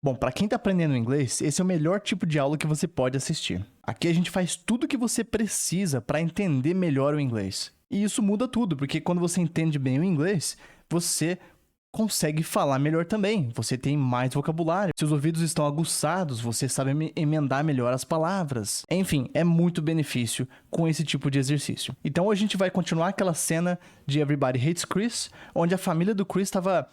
Bom, para quem tá aprendendo inglês, esse é o melhor tipo de aula que você pode assistir. Aqui a gente faz tudo o que você precisa para entender melhor o inglês. E isso muda tudo, porque quando você entende bem o inglês, você consegue falar melhor também. Você tem mais vocabulário. Seus ouvidos estão aguçados, você sabe emendar melhor as palavras. Enfim, é muito benefício com esse tipo de exercício. Então hoje a gente vai continuar aquela cena de Everybody Hates Chris, onde a família do Chris estava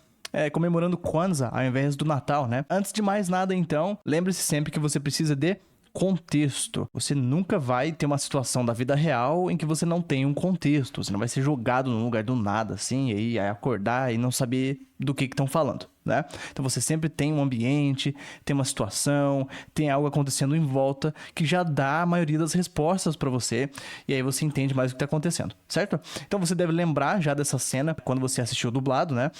comemorando Kwanzaa ao invés do Natal, né? Antes de mais nada, então, lembre-se sempre que você precisa de contexto. Você nunca vai ter uma situação da vida real em que você não tem um contexto. Você não vai ser jogado num lugar do nada, assim, e aí acordar e não saber do que estão falando, né? Então você sempre tem um ambiente, tem uma situação, tem algo acontecendo em volta que já dá a maioria das respostas para você, e aí você entende mais o que tá acontecendo, certo? Então você deve lembrar já dessa cena quando você assistiu dublado, né?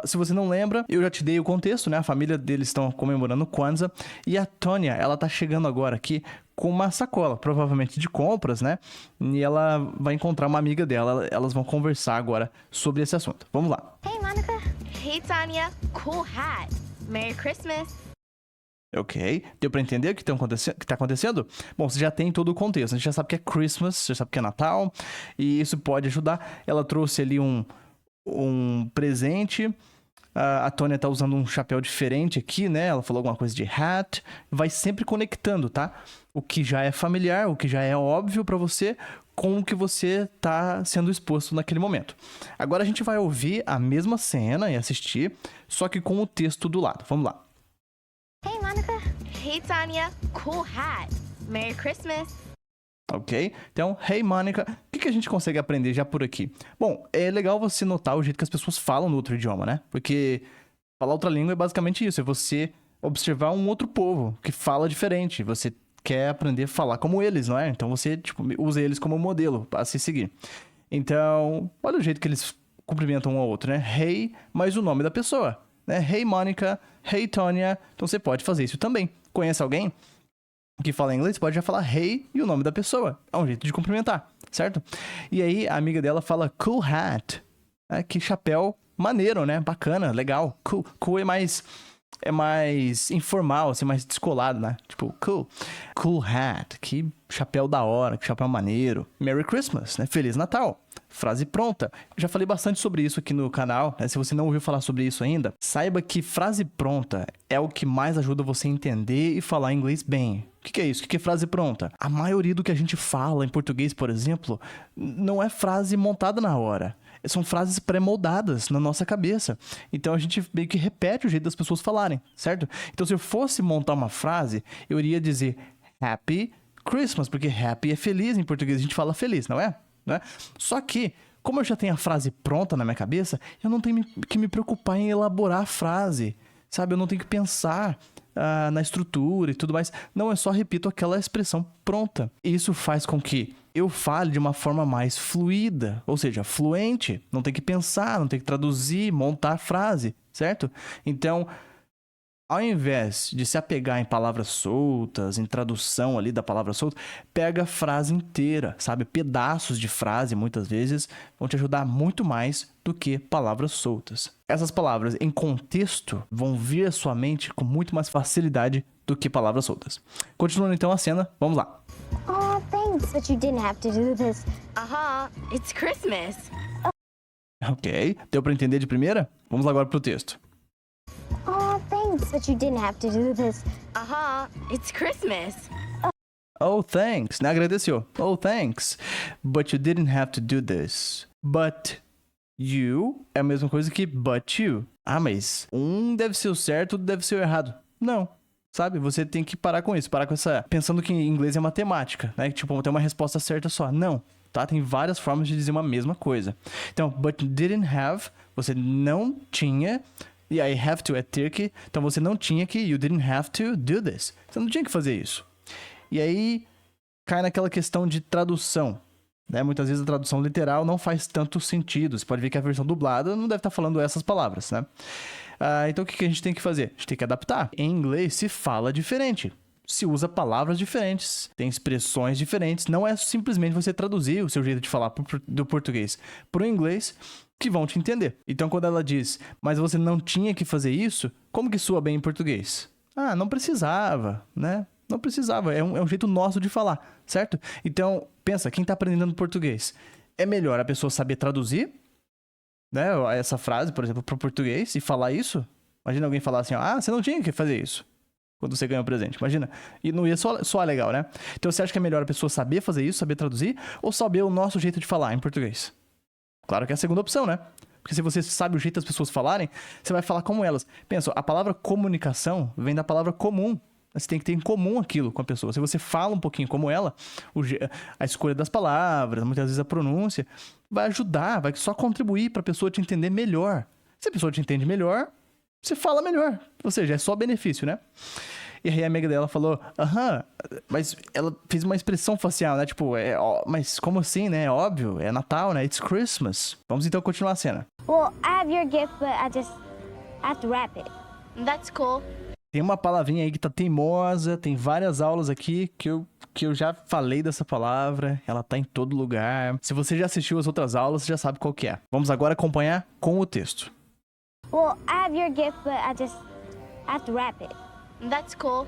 Se você não lembra, eu já te dei o contexto, né? A família deles estão comemorando Kwanzaa, e a Tônia, ela tá chegando agora aqui com uma sacola, provavelmente de compras, né? E ela vai encontrar uma amiga dela, elas vão conversar agora sobre esse assunto. Vamos lá. Hey, Monica. Hey, Tanya. Cool hat. Merry Christmas. Ok, deu pra entender o que tá acontecendo? Bom, você já tem todo o contexto, a gente já sabe que é Christmas, você já sabe que é Natal, e isso pode ajudar. Ela trouxe ali um presente, a Tônia tá usando um chapéu diferente aqui, né? Ela falou alguma coisa de hat, vai sempre conectando, tá? O que já é familiar, o que já é óbvio pra você, com o que você tá sendo exposto naquele momento. Agora a gente vai ouvir a mesma cena e assistir, só que com o texto do lado. Vamos lá. Hey, Monica. Hey, Tanya. Cool hat. Merry Christmas. Ok? Então, hey, Mônica, o que a gente consegue aprender já por aqui? Bom, é legal você notar o jeito que as pessoas falam no outro idioma, né? Porque falar outra língua é basicamente isso, é você observar um outro povo que fala diferente. Você quer aprender a falar como eles, não é? Então você, usa eles como modelo para se seguir. Então, olha o jeito que eles cumprimentam um ao outro, né? Hey, mais o nome da pessoa, né? Hey, Mônica. Hey, Tônia. Então você pode fazer isso também. Conhece alguém que fala inglês, pode já falar hey e o nome da pessoa. É um jeito de cumprimentar, certo? E aí a amiga dela fala cool hat. Que chapéu maneiro, né? Bacana, legal. Cool é mais informal, assim, mais descolado, né? Tipo, cool hat. Que chapéu da hora, que chapéu maneiro. Merry Christmas, né? Feliz Natal. Frase pronta. Eu já falei bastante sobre isso aqui no canal, né? Se você não ouviu falar sobre isso ainda, saiba que frase pronta é o que mais ajuda você a entender e falar inglês bem. O que é isso? O que é frase pronta? A maioria do que a gente fala em português, por exemplo, não é frase montada na hora. São frases pré-moldadas na nossa cabeça. Então a gente meio que repete o jeito das pessoas falarem, certo? Então se eu fosse montar uma frase, eu iria dizer Happy Christmas, porque happy é feliz, em português a gente fala feliz, não é? Né? Só que, como eu já tenho a frase pronta na minha cabeça, eu não tenho que me preocupar em elaborar a frase, sabe? Eu não tenho que pensar na estrutura e tudo mais. Não, eu só repito aquela expressão pronta. Isso faz com que eu fale de uma forma mais fluida, ou seja, fluente. Não tem que pensar, não tem que traduzir, montar a frase, certo? Então, ao invés de se apegar em palavras soltas, em tradução ali da palavra solta, pega a frase inteira, sabe? Pedaços de frase, muitas vezes, vão te ajudar muito mais do que palavras soltas. Essas palavras em contexto vão vir à sua mente com muito mais facilidade do que palavras soltas. Continuando então a cena, vamos lá. Oh, thanks, but you didn't have to do this. It's Christmas. Ok, deu pra entender de primeira? Vamos lá agora pro texto. Oh, thanks, but you didn't have to do this. It's Christmas. Oh, thanks. Né? Agradeceu. Oh, thanks. But you didn't have to do this. But you é a mesma coisa que but you. Ah, mas um deve ser o certo, outro deve ser o errado. Não. Sabe? Você tem que parar com isso. Parar com essa... Pensando que em inglês é matemática, né? Tipo, tem uma resposta certa só. Não. Tá? Tem várias formas de dizer uma mesma coisa. Então, but you didn't have. Você não tinha... E aí, have to é ter que. Então, você não tinha que. You didn't have to do this. Você não tinha que fazer isso. E aí, cai naquela questão de tradução. Né? Muitas vezes a tradução literal não faz tanto sentido. Você pode ver que a versão dublada não deve estar falando essas palavras, né? Então, o que a gente tem que fazer? A gente tem que adaptar. Em inglês, se fala diferente. Se usa palavras diferentes. Tem expressões diferentes. Não é simplesmente você traduzir o seu jeito de falar do português para o inglês que vão te entender. Então, quando ela diz, mas você não tinha que fazer isso, como que soa bem em português? Ah, não precisava, né? Não precisava, é um jeito nosso de falar, certo? Então, pensa, quem tá aprendendo português, é melhor a pessoa saber traduzir, né, essa frase, por exemplo, para o português e falar isso? Imagina alguém falar assim, ó, ah, você não tinha que fazer isso quando você ganhou o presente, imagina. E não ia soar legal, né? Então, você acha que é melhor a pessoa saber fazer isso, saber traduzir, ou saber o nosso jeito de falar em português? Claro que é a segunda opção, né? Porque se você sabe o jeito das pessoas falarem, você vai falar como elas. Pensa, a palavra comunicação vem da palavra comum. Você tem que ter em comum aquilo com a pessoa. Se você fala um pouquinho como ela, a escolha das palavras, muitas vezes a pronúncia, vai ajudar, vai só contribuir para a pessoa te entender melhor. Se a pessoa te entende melhor, você fala melhor. Ou seja, é só benefício, né? E aí a amiga dela falou, aham, mas ela fez uma expressão facial, né? Tipo, mas como assim, né? É óbvio, é Natal, né? It's Christmas. Vamos então continuar a cena. Well, I have your gift, but I have to wrap it. That's cool. Tem uma palavrinha aí que tá teimosa, tem várias aulas aqui que eu já falei dessa palavra, ela tá em todo lugar. Se você já assistiu as outras aulas, você já sabe qual que é. Vamos agora acompanhar com o texto. Well, I have your gift, but I have to wrap it. That's cool.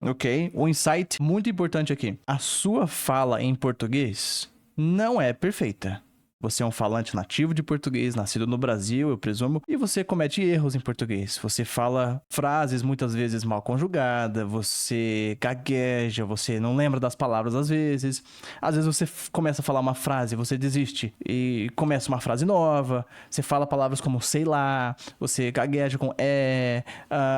Ok, um insight muito importante aqui. A sua fala em português não é perfeita. Você é um falante nativo de português, nascido no Brasil, eu presumo, e você comete erros em português. Você fala frases muitas vezes mal conjugadas, você gagueja, você não lembra das palavras às vezes. Às vezes você começa a falar uma frase, você desiste e começa uma frase nova. Você fala palavras como sei lá, você gagueja com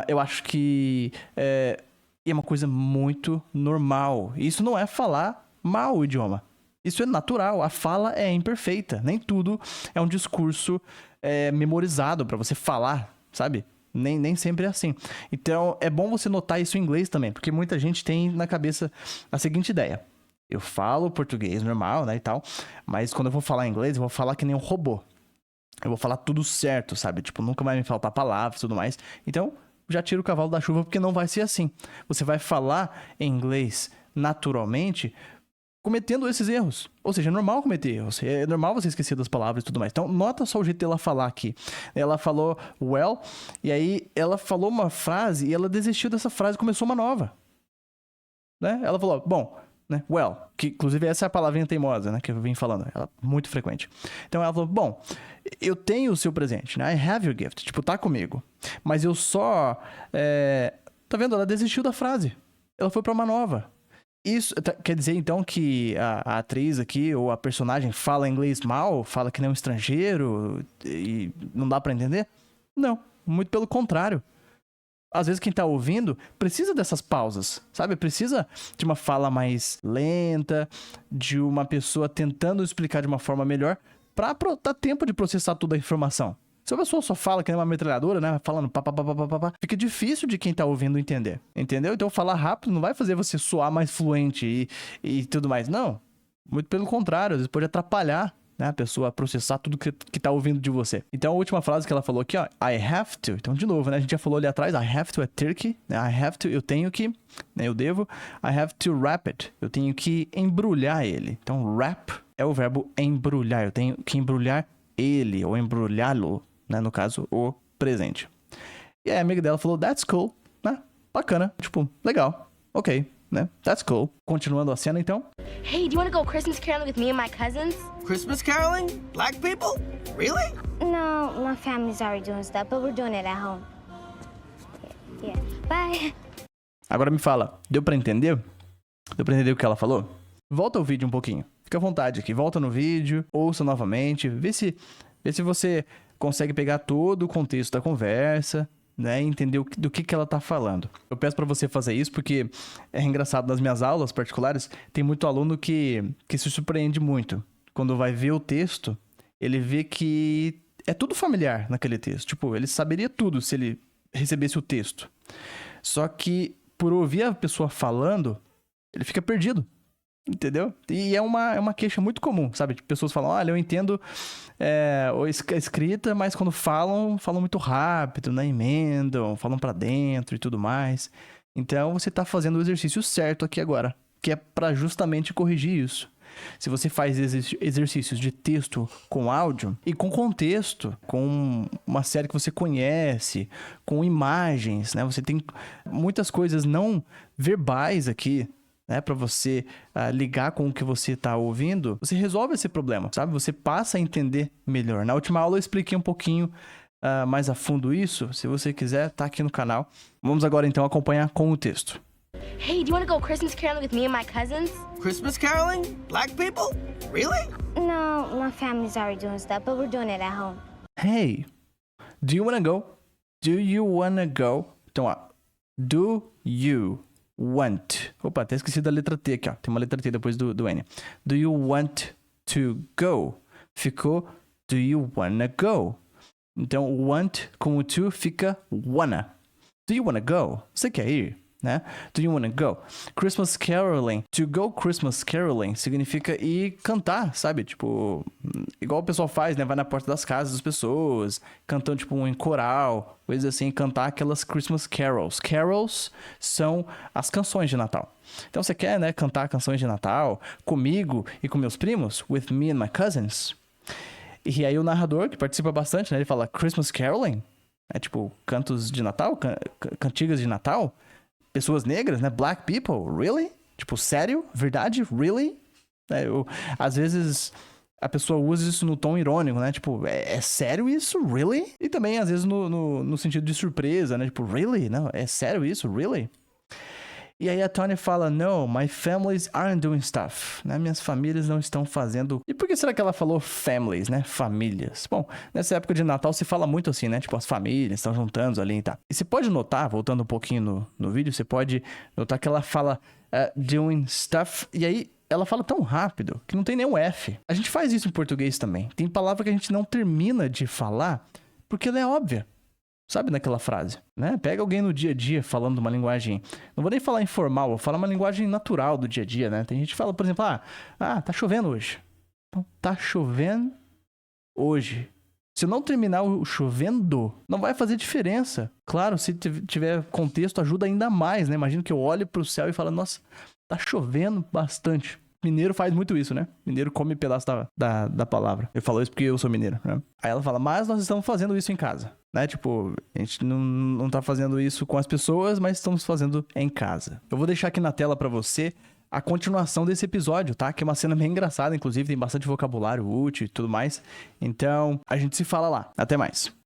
eu acho que... E é uma coisa muito normal. Isso não é falar mal o idioma. Isso é natural, a fala é imperfeita. Nem tudo é um discurso memorizado pra você falar, sabe? Nem sempre é assim. Então, é bom você notar isso em inglês também, porque muita gente tem na cabeça a seguinte ideia. Eu falo português normal, né, e tal, mas quando eu vou falar inglês, eu vou falar que nem um robô. Eu vou falar tudo certo, sabe? Tipo, nunca vai me faltar palavras e tudo mais. Então, já tira o cavalo da chuva, porque não vai ser assim. Você vai falar em inglês naturalmente, cometendo esses erros. Ou seja, é normal cometer erros. É normal você esquecer das palavras e tudo mais. Então, nota só o jeito dela falar aqui. Ela falou well, e aí ela falou uma frase e ela desistiu dessa frase e começou uma nova. Né? Ela falou, bom, né? Well, que inclusive essa é a palavrinha teimosa, né? Que eu vim falando. Ela é muito frequente. Então ela falou, bom, eu tenho o seu presente, né? I have your gift. Tipo, tá comigo. Mas eu só... Tá vendo? Ela desistiu da frase. Ela foi pra uma nova. Isso quer dizer, então, que a atriz aqui, ou a personagem, fala inglês mal? Fala que nem um estrangeiro? E não dá pra entender? Não, muito pelo contrário. Às vezes quem tá ouvindo precisa dessas pausas, sabe? Precisa de uma fala mais lenta, de uma pessoa tentando explicar de uma forma melhor pra dar tempo de processar toda a informação. Se a pessoa só fala que é uma metralhadora, né? Falando pá, fica difícil de quem tá ouvindo entender. Entendeu? Então falar rápido não vai fazer você soar mais fluente e tudo mais. Não. Muito pelo contrário. Às vezes pode atrapalhar, né, a pessoa a processar tudo que tá ouvindo de você. Então a última frase que ela falou aqui, ó. I have to. Então de novo, né? A gente já falou ali atrás. I have to é ter que. Né? I have to, eu tenho que. Né? Eu devo. I have to wrap it. Eu tenho que embrulhar ele. Então wrap é o verbo embrulhar. Eu tenho que embrulhar ele ou embrulhá-lo. Né, no caso, o presente. E aí a amiga dela falou, that's cool, né? Bacana, tipo, legal, ok, né? That's cool. Continuando a cena, então. Hey, do you want to go Christmas caroling with me and my cousins? Christmas caroling? Black people? Really? No, my family's already doing stuff, but we're doing it at home. Yeah. Bye. Agora me fala, deu pra entender? Deu pra entender o que ela falou? Volta ao vídeo um pouquinho. Fica à vontade aqui, volta no vídeo, ouça novamente, vê se você consegue pegar todo o contexto da conversa, né, e entender do que ela tá falando. Eu peço pra você fazer isso porque é engraçado, nas minhas aulas particulares, tem muito aluno que se surpreende muito. Quando vai ver o texto, ele vê que é tudo familiar naquele texto. Tipo, ele saberia tudo se ele recebesse o texto. Só que, por ouvir a pessoa falando, ele fica perdido. Entendeu? E é uma queixa muito comum, sabe? Pessoas falam, olha, eu entendo a escrita, mas quando falam muito rápido, né? Emendam, falam pra dentro e tudo mais. Então, você tá fazendo o exercício certo aqui agora, que é pra justamente corrigir isso. se você faz exercícios de texto com áudio e com contexto, com uma série que você conhece, com imagens, né? Você tem muitas coisas não verbais aqui, né, para você ligar com o que você tá ouvindo, você resolve esse problema, sabe? Você passa a entender melhor. Na última aula eu expliquei um pouquinho mais a fundo isso. Se você quiser, tá aqui no canal. Vamos agora então acompanhar com o texto. Hey, do you want to go Christmas caroling with me and my cousins? Christmas caroling? Black people? Really? No, my family's already doing stuff, but we're doing it at home. Hey, do you wanna go? Do you wanna go? Então, ó, do you want? Opa, até esqueci da letra T aqui, ó. Tem uma letra T depois do N. Do you want to go? Ficou do you wanna go? Então, want com o to fica wanna. Do you wanna go? Você quer ir? Né? Do you wanna go? Christmas caroling. To go Christmas caroling significa ir cantar, sabe? Tipo, igual o pessoal faz, né? Vai na porta das casas das pessoas, cantando tipo em coral, coisa assim, cantar aquelas Christmas carols. Carols são as canções de Natal. Então você quer, né, cantar canções de Natal comigo e com meus primos? With me and my cousins. E aí o narrador, que participa bastante, né? Ele fala Christmas caroling. É tipo, cantos de Natal, cantigas de Natal. Pessoas negras, né? Black people, really? Tipo, sério? Verdade? Really? Às vezes a pessoa usa isso no tom irônico, né? Tipo, é sério isso? Really? E também, às vezes, no sentido de surpresa, né? Tipo, really? Não, é sério isso? Really? E aí a Tony fala, no, my families aren't doing stuff, né? Minhas famílias não estão fazendo... E por que será que ela falou families, né? Famílias. Bom, nessa época de Natal se fala muito assim, né? Tipo, as famílias estão juntando ali e tal. E você pode notar, voltando um pouquinho no vídeo, você pode notar que ela fala doing stuff, e aí ela fala tão rápido que não tem nenhum F. A gente faz isso em português também. Tem palavra que a gente não termina de falar porque ela é óbvia. Sabe naquela frase, né? Pega alguém no dia a dia falando uma linguagem... Não vou nem falar informal, vou falar uma linguagem natural do dia a dia, né? Tem gente que fala, por exemplo, tá chovendo hoje. Então, tá chovendo hoje. Se eu não terminar o chovendo, não vai fazer diferença. Claro, se tiver contexto, ajuda ainda mais, né? Imagina que eu olho pro céu e falo, nossa, tá chovendo bastante. Mineiro faz muito isso, né? Mineiro come pedaço da palavra. Eu falo isso porque eu sou mineiro, né? Aí ela fala, mas nós estamos fazendo isso em casa, né? Tipo, a gente não tá fazendo isso com as pessoas, mas estamos fazendo em casa. Eu vou deixar aqui na tela pra você a continuação desse episódio, tá? Que é uma cena bem engraçada, inclusive tem bastante vocabulário útil e tudo mais. Então, a gente se fala lá. Até mais.